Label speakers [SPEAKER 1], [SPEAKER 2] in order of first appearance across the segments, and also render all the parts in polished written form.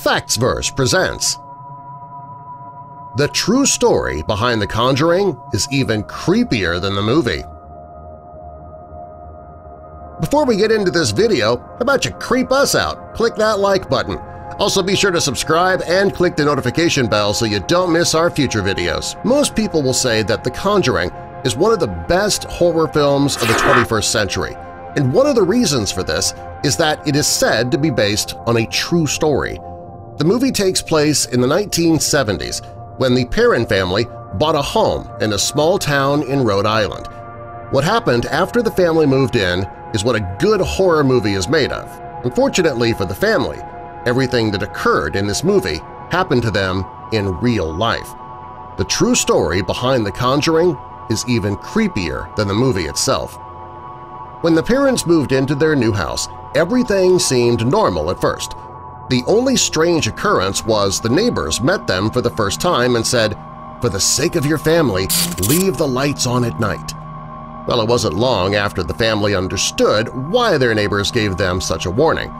[SPEAKER 1] Factsverse presents The true story behind The Conjuring is even creepier than the movie. Before we get into this video, how about you creep us out? Click that like button. Also be sure to subscribe and click the notification bell so you don't miss our future videos. Most people will say that The Conjuring is one of the best horror films of the 21st century, and one of the reasons for this is that it is said to be based on a true story. The movie takes place in the 1970s when the Perron family bought a home in a small town in Rhode Island. What happened after the family moved in is what a good horror movie is made of. Unfortunately for the family, everything that occurred in this movie happened to them in real life. The true story behind The Conjuring is even creepier than the movie itself. When the parents moved into their new house, everything seemed normal at first. The only strange occurrence was the neighbors met them for the first time and said, "For the sake of your family, leave the lights on at night." Well, it wasn't long after the family understood why their neighbors gave them such a warning.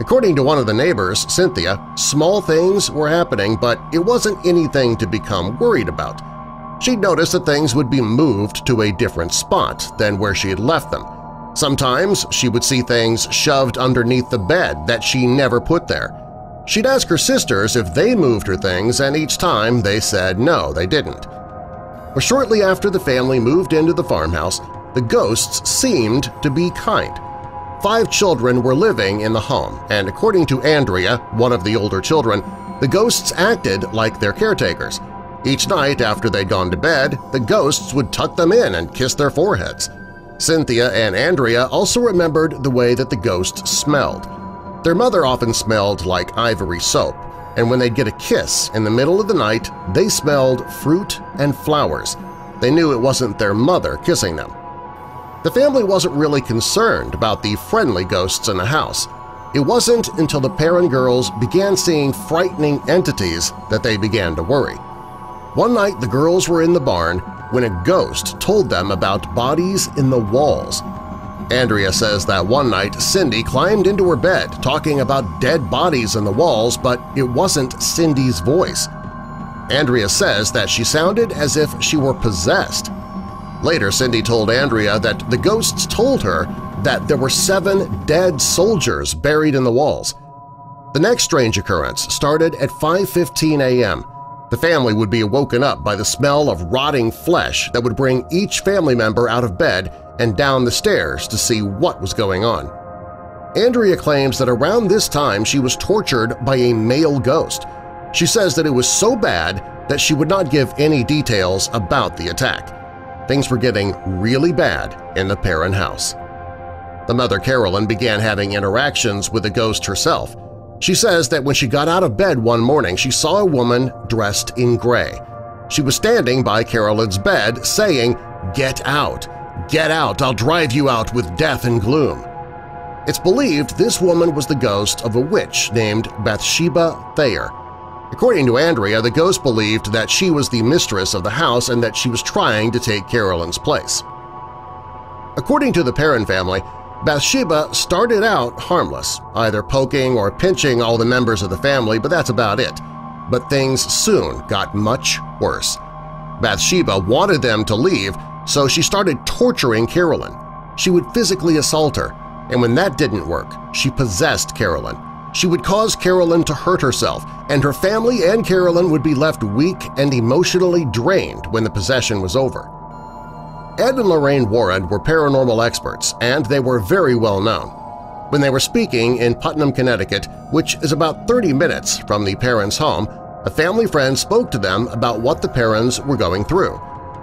[SPEAKER 1] According to one of the neighbors, Cynthia, small things were happening, but it wasn't anything to become worried about. She'd noticed that things would be moved to a different spot than where she had left them. Sometimes she would see things shoved underneath the bed that she never put there. She'd ask her sisters if they moved her things, and each time they said no, they didn't. But shortly after the family moved into the farmhouse, the ghosts seemed to be kind. 5 children were living in the home, and according to Andrea, one of the older children, the ghosts acted like their caretakers. Each night after they'd gone to bed, the ghosts would tuck them in and kiss their foreheads. Cynthia and Andrea also remembered the way that the ghosts smelled. Their mother often smelled like ivory soap, and when they'd get a kiss in the middle of the night, they smelled fruit and flowers. They knew it wasn't their mother kissing them. The family wasn't really concerned about the friendly ghosts in the house. It wasn't until the Perron girls began seeing frightening entities that they began to worry. One night the girls were in the barn when a ghost told them about bodies in the walls. Andrea says that one night Cindy climbed into her bed talking about dead bodies in the walls, but it wasn't Cindy's voice. Andrea says that she sounded as if she were possessed. Later, Cindy told Andrea that the ghosts told her that there were 7 dead soldiers buried in the walls. The next strange occurrence started at 5:15 a.m. The family would be woken up by the smell of rotting flesh that would bring each family member out of bed and down the stairs to see what was going on. Andrea claims that around this time she was tortured by a male ghost. She says that it was so bad that she would not give any details about the attack. Things were getting really bad in the Perron house. The mother, Carolyn, began having interactions with the ghost herself. She says that when she got out of bed one morning, she saw a woman dressed in gray. She was standing by Carolyn's bed saying, "Get out! Get out! I'll drive you out with death and gloom." It's believed this woman was the ghost of a witch named Bathsheba Thayer. According to Andrea, the ghost believed that she was the mistress of the house and that she was trying to take Carolyn's place. According to the Perron family, Bathsheba started out harmless, either poking or pinching all the members of the family, but that's about it. But things soon got much worse. Bathsheba wanted them to leave, so she started torturing Carolyn. She would physically assault her, and when that didn't work, she possessed Carolyn. She would cause Carolyn to hurt herself, and her family and Carolyn would be left weak and emotionally drained when the possession was over. Ed and Lorraine Warren were paranormal experts, and they were very well known. When they were speaking in Putnam, Connecticut, which is about 30 minutes from the Perrons' home, a family friend spoke to them about what the Perrons were going through.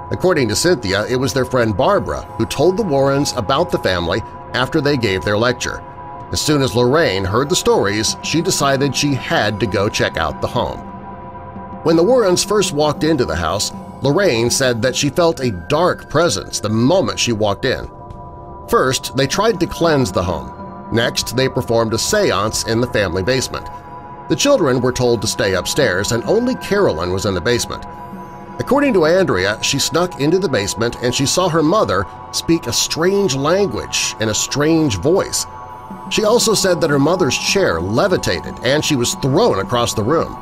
[SPEAKER 1] According to Cynthia, it was their friend Barbara who told the Warrens about the family after they gave their lecture. As soon as Lorraine heard the stories, she decided she had to go check out the home. When the Warrens first walked into the house, Lorraine said that she felt a dark presence the moment she walked in. First, they tried to cleanse the home. Next, they performed a seance in the family basement. The children were told to stay upstairs, and only Carolyn was in the basement. According to Andrea, she snuck into the basement and she saw her mother speak a strange language in a strange voice. She also said that her mother's chair levitated and she was thrown across the room.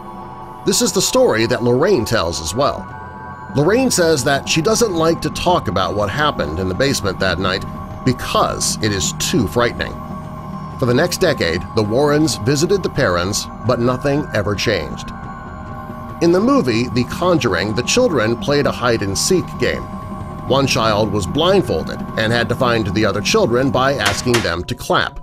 [SPEAKER 1] This is the story that Lorraine tells as well. Lorraine says that she doesn't like to talk about what happened in the basement that night because it is too frightening. For the next decade, the Warrens visited the Perrons, but nothing ever changed. In the movie The Conjuring, the children played a hide-and-seek game. One child was blindfolded and had to find the other children by asking them to clap.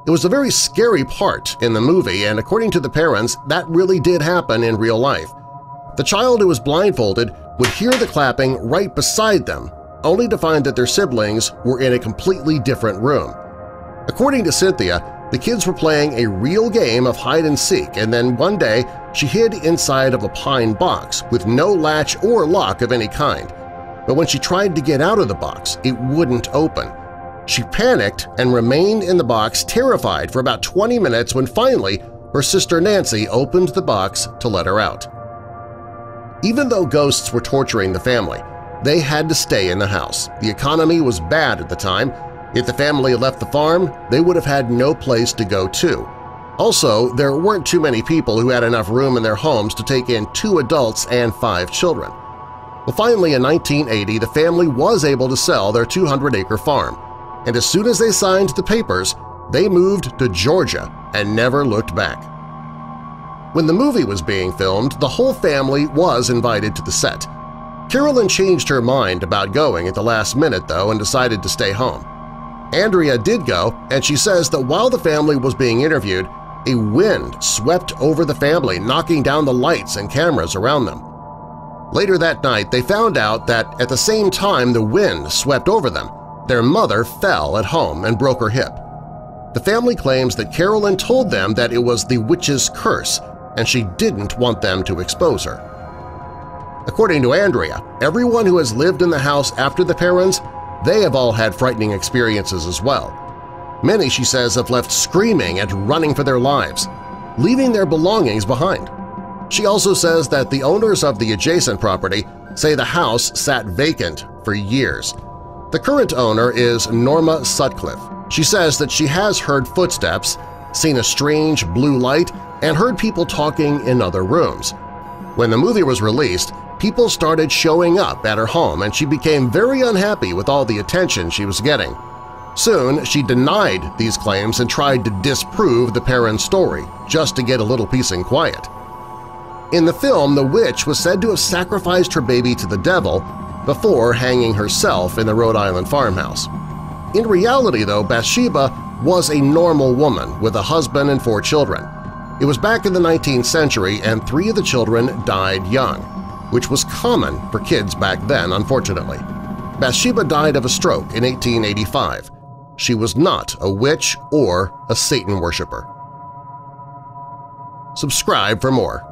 [SPEAKER 1] It was a very scary part in the movie, and according to the Perrons, that really did happen in real life. The child who was blindfolded would hear the clapping right beside them, only to find that their siblings were in a completely different room. According to Cynthia, the kids were playing a real game of hide-and-seek, and then one day she hid inside of a pine box with no latch or lock of any kind. But when she tried to get out of the box, it wouldn't open. She panicked and remained in the box terrified for about 20 minutes when finally her sister Nancy opened the box to let her out. Even though ghosts were torturing the family, they had to stay in the house. The economy was bad at the time. If the family left the farm, they would have had no place to go to. Also, there weren't too many people who had enough room in their homes to take in 2 adults and 5 children. Well, finally in 1980, the family was able to sell their 200-acre farm, and as soon as they signed the papers, they moved to Georgia and never looked back. When the movie was being filmed, the whole family was invited to the set. Carolyn changed her mind about going at the last minute, though, and decided to stay home. Andrea did go, and she says that while the family was being interviewed, a wind swept over the family, knocking down the lights and cameras around them. Later that night, they found out that at the same time the wind swept over them, their mother fell at home and broke her hip. The family claims that Carolyn told them that it was the witch's curse, and she didn't want them to expose her. According to Andrea, everyone who has lived in the house after the Perrons, they have all had frightening experiences as well. Many, she says, have left screaming and running for their lives, leaving their belongings behind. She also says that the owners of the adjacent property say the house sat vacant for years. The current owner is Norma Sutcliffe. She says that she has heard footsteps, seen a strange blue light, and heard people talking in other rooms. When the movie was released, people started showing up at her home and she became very unhappy with all the attention she was getting. Soon, she denied these claims and tried to disprove the Perrons' story just to get a little peace and quiet. In the film, the witch was said to have sacrificed her baby to the devil before hanging herself in the Rhode Island farmhouse. In reality, though, Bathsheba was a normal woman with a husband and 4 children. It was back in the 19th century and 3 of the children died young, which was common for kids back then, unfortunately. Bathsheba died of a stroke in 1885. She was not a witch or a Satan worshiper. Subscribe for more.